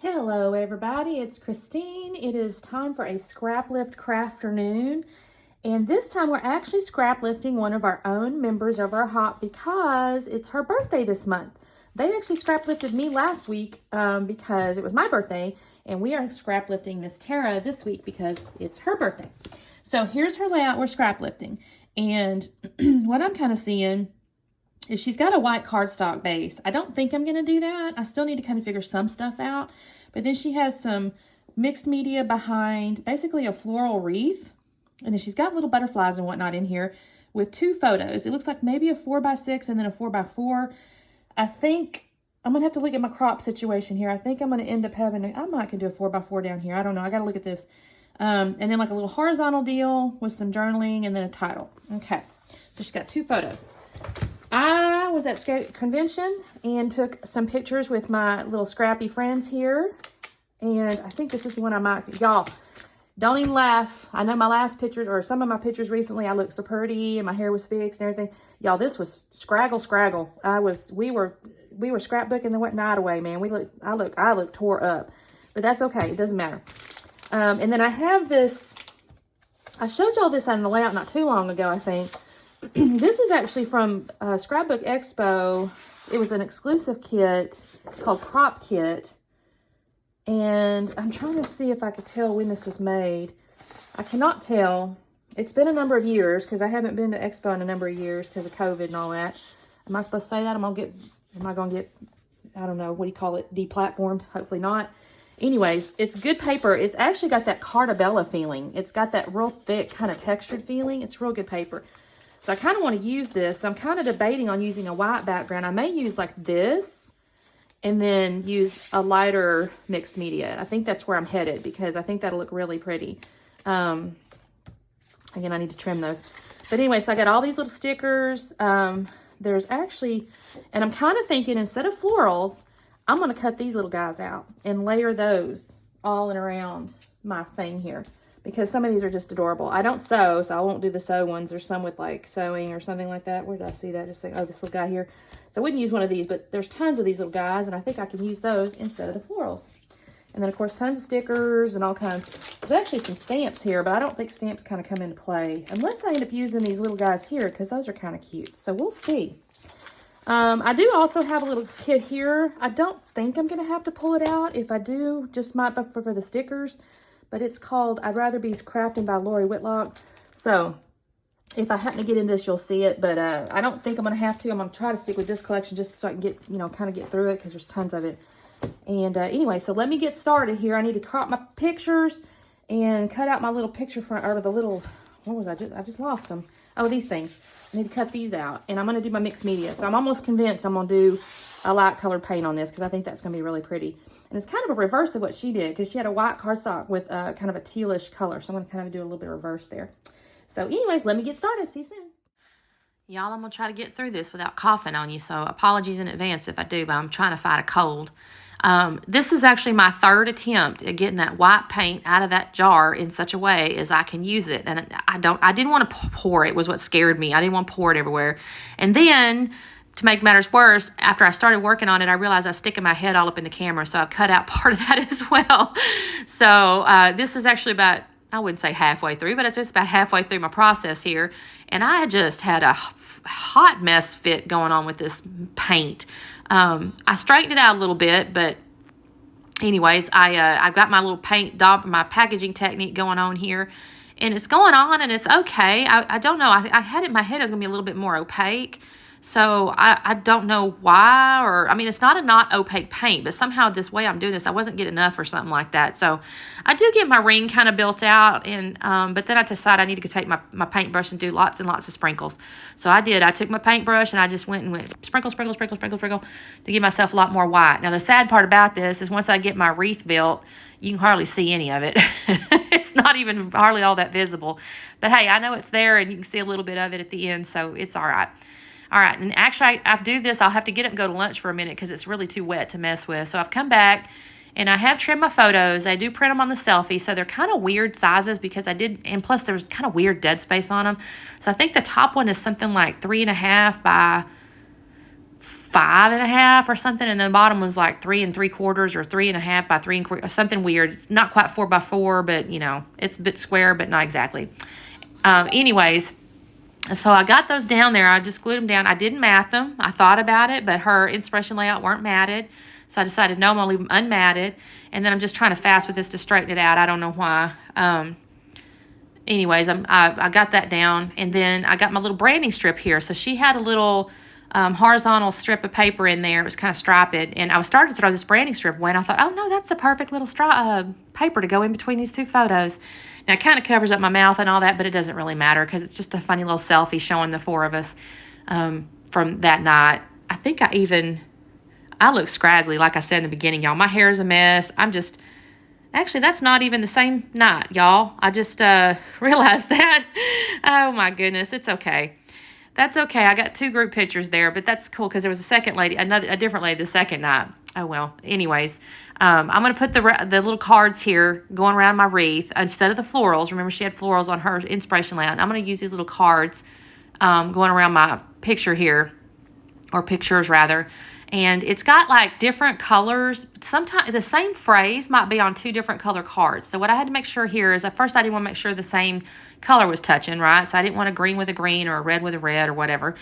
Hello everybody, it's Christine. It is time for a Scraplift Crafternoon. And this time we're actually scrap lifting one of our own members of our hop because it's her birthday this month. They actually scrap lifted me last week because it was my birthday, and we are scrap lifting Miss Tara this week because it's her birthday. So here's her layout. We're scrap lifting. And what I'm kind of seeing is she's got a white cardstock base. I don't think I'm going to do that. I still need to kind of figure some stuff out. But then she has some mixed media behind, basically a floral wreath. And then she's got little butterflies and whatnot in here with two photos. It looks like maybe a 4x6 and then a 4x4. I think I'm going to have to look at my crop situation here. I think I'm going to end up having, I might can do a 4x4 down here. I don't know. I got to look at this. And then like a little horizontal deal with some journaling and then a title. Okay. So she's got two photos. I was at convention and took some pictures with my little scrappy friends here. And I think this is the one I might, y'all, don't even laugh. I know my last pictures, or some of my pictures recently, I looked so pretty and my hair was fixed and everything. Y'all, this was scraggle. We were scrapbooking the night away, man. I look tore up, but that's okay. It doesn't matter. And then I have this, I showed y'all this on the layout not too long ago, I think. This is actually from Scrapbook Expo. It was an exclusive kit called Crop Kit. And I'm trying to see if I could tell when this was made. I cannot tell. It's been a number of years because I haven't been to Expo in a number of years because of COVID and all that. Am I supposed to say that? Am I going to get, I don't know, what do you call it, deplatformed? Hopefully not. Anyways, it's good paper. It's actually got that Cartabella feeling. It's got that real thick kind of textured feeling. It's real good paper. So I kind of want to use this. So I'm kind of debating on using a white background. I may use like this and then use a lighter mixed media. I think that's where I'm headed because I think that'll look really pretty. Again, I need to trim those. But anyway, so I got all these little stickers. There's actually, and I'm kind of thinking instead of florals, I'm going to cut these little guys out and layer those all in around my thing here. Because some of these are just adorable. I don't sew, so I won't do the sew ones. There's some with like sewing or something like that. Where did I see that? Just like, oh, this little guy here. So I wouldn't use one of these, but there's tons of these little guys, and I think I can use those instead of the florals. And then, of course, tons of stickers and all kinds. There's actually some stamps here, but I don't think stamps kind of come into play. Unless I end up using these little guys here, because those are kind of cute. So we'll see. I do also have a little kit here. I don't think I'm going to have to pull it out. If I do, just might for the stickers. But it's called I'd Rather Be Crafting by Lori Whitlock. So if I happen to get in this, you'll see it. But I don't think I'm going to have to. I'm going to try to stick with this collection just so I can get, kind of get through it because there's tons of it. And anyway, so let me get started here. I need to crop my pictures and cut out my little picture front, or the little, what was I just lost them. Oh, these things. I need to cut these out. And I'm going to do my mixed media. So I'm almost convinced I'm going to do a light colored paint on this because I think that's going to be really pretty. And it's kind of a reverse of what she did because she had a white cardstock with kind of a tealish color. So I'm going to kind of do a little bit of reverse there. So anyways, let me get started. See you soon. Y'all, I'm going to try to get through this without coughing on you. So apologies in advance if I do, but I'm trying to fight a cold. This is actually my third attempt at getting that white paint out of that jar in such a way as I can use it. And I didn't want to pour it, was what scared me. I didn't want to pour it everywhere. And then to make matters worse, after I started working on it, I realized I was sticking my head all up in the camera. So I've cut out part of that as well. So, this is actually about, I wouldn't say halfway through, but it's just about halfway through my process here. And I just had a hot mess fit going on with this paint. I straightened it out a little bit, but anyways, I've got my little paint daub, my packaging technique going on here, and it's going on and it's okay. I don't know. I had it in my head it was going to be a little bit more opaque. So I don't know why, or I mean, it's not a not opaque paint, but somehow this way I'm doing this, I wasn't getting enough or something like that. So I do get my ring kind of built out, and but then I decided I need to take my paintbrush and do lots and lots of sprinkles. So I did. I took my paintbrush and I just went sprinkle to give myself a lot more white. Now the sad part about this is once I get my wreath built, you can hardly see any of it. It's not even hardly all that visible. But hey, I know it's there and you can see a little bit of it at the end, so it's all right. All right, and actually, I do this. I'll have to get up and go to lunch for a minute because it's really too wet to mess with. So I've come back, and I have trimmed my photos. I do print them on the selfie, so they're kind of weird sizes because I did, and plus there's kind of weird dead space on them. So I think the top one is something like 3.5 by 5.5 or something, and then the bottom was like 3 3/4 or 3.5 by 3 1/4, something weird. It's not quite 4 by 4, but you know, it's a bit square, but not exactly. Anyways, so I got those down there. I just glued them down. I didn't mat them. I thought about it, but her inspiration layout weren't matted. So I decided, no, I'm going to leave them unmatted. And then I'm just trying to fast with this to straighten it out. I don't know why. Anyways, I got that down. And then I got my little branding strip here. So she had a little horizontal strip of paper in there. It was kind of striped. And I was starting to throw this branding strip away. And I thought, oh, no, that's the perfect little paper to go in between these two photos. Now, it kind of covers up my mouth and all that, but it doesn't really matter because it's just a funny little selfie showing the four of us from that night. I think I look scraggly, like I said in the beginning, y'all. My hair is a mess. Actually, that's not even the same night, y'all. I just realized that. Oh, my goodness. It's okay. That's okay. I got 2 group pictures there, but that's cool because there was a second lady, a different lady the second night. Oh, well. Anyways, I'm going to put the little cards here going around my wreath instead of the florals. Remember, she had florals on her inspiration layout. I'm going to use these little cards going around my picture here, or pictures rather. And it's got like different colors. Sometimes the same phrase might be on 2 different color cards. So what I had to make sure here is at first I didn't want to make sure the same color was touching, right? So I didn't want a green with a green or a red with a red or whatever.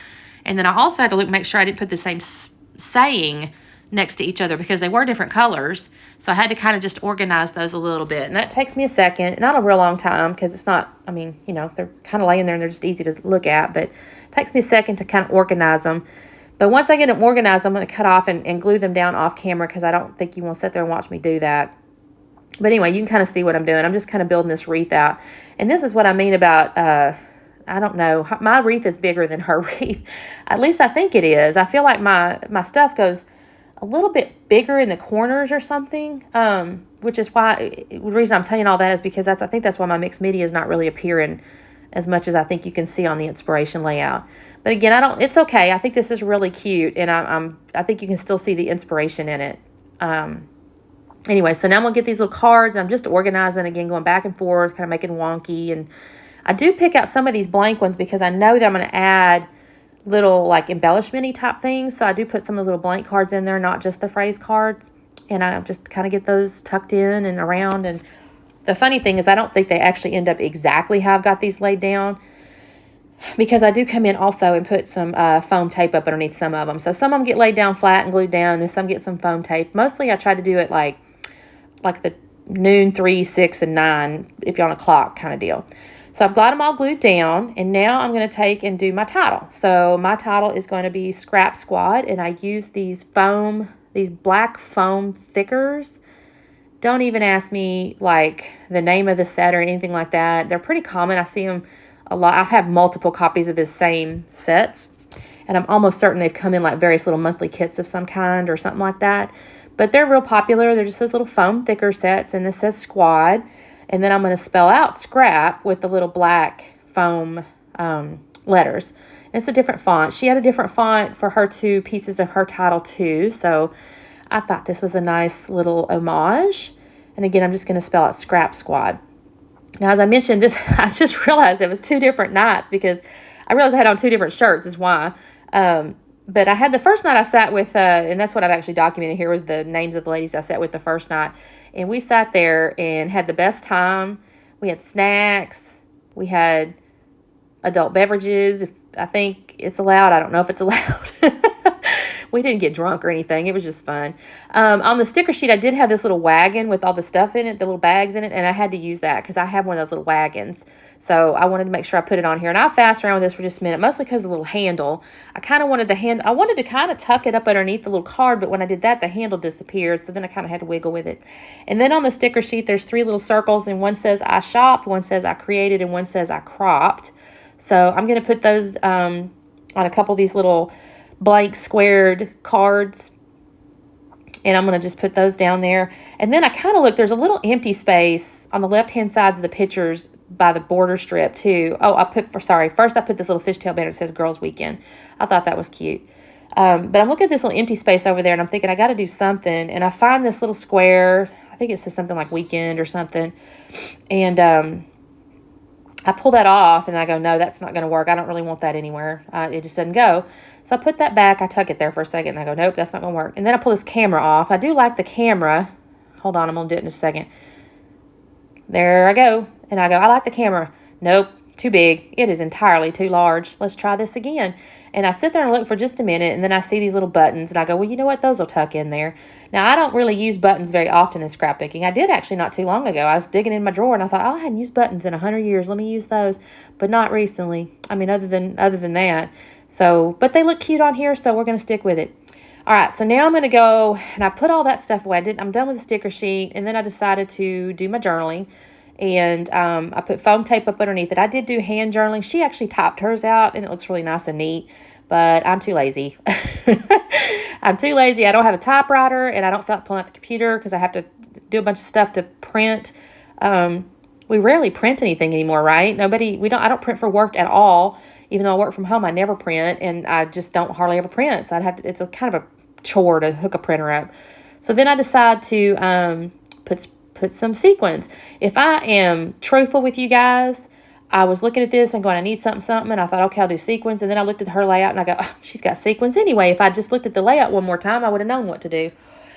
And then I also had to make sure I didn't put the same saying next to each other because they were different colors. So I had to kind of just organize those a little bit. And that takes me a second, not a real long time because it's not, I mean, you know, they're kind of laying there and they're just easy to look at, but it takes me a second to kind of organize them. But once I get them organized, I'm going to cut off and glue them down off camera because I don't think you want to sit there and watch me do that. But anyway, you can kind of see what I'm doing. I'm just kind of building this wreath out. And this is what I mean about, I don't know, my wreath is bigger than her wreath. At least I think it is. I feel like my stuff goes a little bit bigger in the corners or something, which is why, the reason I'm telling you all that is because I think that's why my mixed media is not really appearing as much as I think you can see on the inspiration layout. But again, it's okay. I think this is really cute, and I think you can still see the inspiration in it. Anyway, so now I'm going to get these little cards, and I'm just organizing, again, going back and forth, kind of making wonky. And I do pick out some of these blank ones because I know that I'm going to add little, like, embellishment-y type things. So I do put some of the little blank cards in there, not just the phrase cards. And I just kind of get those tucked in and around. And the funny thing is I don't think they actually end up exactly how I've got these laid down, because I do come in also and put some foam tape up underneath some of them. So some of them get laid down flat and glued down, and then some get some foam tape. Mostly I try to do it like the noon, 3, 6, and 9, if you're on a clock kind of deal. So I've got them all glued down, and now I'm going to take and do my title. So my title is going to be Scrap Squad, and I use these black foam thickers. Don't even ask me like the name of the set or anything like that. They're pretty common. I see them a lot. I have multiple copies of the same sets, and I'm almost certain they've come in like various little monthly kits of some kind or something like that. But they're real popular. They're just those little foam thicker sets, and this says Squad. And then I'm going to spell out scrap with the little black foam letters. And it's a different font. She had a different font for her 2 pieces of her title too. So I thought this was a nice little homage. And again, I'm just going to spell out Scrap Squad. Now, as I mentioned, I just realized it was 2 different nights because I realized I had on 2 different shirts is why. But I had the first night I sat with, and that's what I've actually documented here, was the names of the ladies I sat with the first night. And we sat there and had the best time. We had snacks. We had adult beverages. I think it's allowed. I don't know if it's allowed. We didn't get drunk or anything. It was just fun. On the sticker sheet, I did have this little wagon with all the stuff in it, the little bags in it, and I had to use that because I have one of those little wagons. So I wanted to make sure I put it on here. And I'll fast around with this for just a minute, mostly because of the little handle. I wanted to kind of tuck it up underneath the little card, but when I did that, the handle disappeared. So then I kind of had to wiggle with it. And then on the sticker sheet, there's 3 little circles, and one says I shopped, one says I created, and one says I cropped. So I'm going to put those on a couple of these little blank squared cards, and I'm going to just put those down there. And then I kind of look, there's a little empty space on the left hand sides of the pictures by the border strip too. First I put this little fishtail banner that says Girls Weekend. I thought that was cute. But I'm looking at this little empty space over there, and I'm thinking I got to do something, and I find this little square. I think it says something like weekend or something, and I pull that off and I go, no, that's not going to work. I don't really want that anywhere. It just doesn't go. So I put that back. I tuck it there for a second and I go, nope, that's not going to work. And then I pull this camera off. I do like the camera. Hold on, I'm going to do it in a second. There I go. And I go, I like the camera. Nope, too big. It is entirely too large. Let's try this again. And I sit there and look for just a minute, and then I see these little buttons, and I go, well, you know what? Those will tuck in there. Now, I don't really use buttons very often in scrapbooking. I did actually not too long ago. I was digging in my drawer, and I thought, oh, I hadn't used buttons in 100 years. Let me use those. But not recently. I mean, other than that. So, but they look cute on here, so we're going to stick with it. All right, so now I'm going to go, and I put all that stuff away. I'm done with the sticker sheet, and then I decided to do my journaling. And I put foam tape up underneath it. I did do hand journaling. She actually typed hers out, and it looks really nice and neat. But I'm too lazy. I'm too lazy. I don't have a typewriter, and I don't feel like pulling out the computer because I have to do a bunch of stuff to print. We rarely print anything anymore, right? I don't print for work at all. Even though I work from home, I never print, and I just don't hardly ever print. So it's a kind of a chore to hook a printer up. So then I decide to put some sequins. If I am truthful with you guys, I was looking at this and going, I need something, and I thought, okay, I'll do sequins. And then I looked at her layout and I go, oh, she's got sequins anyway. If I just looked at the layout one more time, I would have known what to do.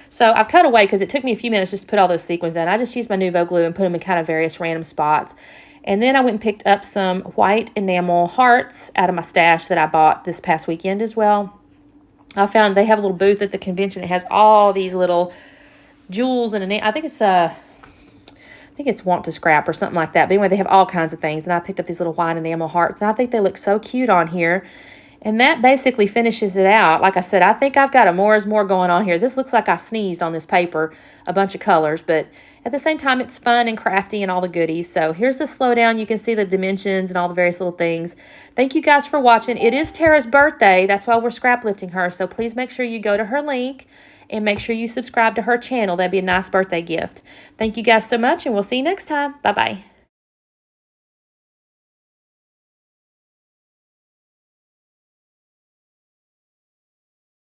So I've cut away because it took me a few minutes just to put all those sequins in. I just used my Nuvo glue and put them in kind of various random spots. And then I went and picked up some white enamel hearts out of my stash that I bought this past weekend as well. I found they have a little booth at the convention that has all these little jewels and I think it's Want to Scrap or something like that. But anyway, they have all kinds of things. And I picked up these little white enamel hearts. And I think they look so cute on here. And that basically finishes it out. Like I said, I think I've got a more is more going on here. This looks like I sneezed on this paper, a bunch of colors. But at the same time, it's fun and crafty and all the goodies. So here's the slowdown. You can see the dimensions and all the various little things. Thank you guys for watching. It is Tara's birthday. That's why we're scrap lifting her. So please make sure you go to her link. And make sure you subscribe to her channel. That'd be a nice birthday gift. Thank you guys so much, and we'll see you next time. Bye-bye.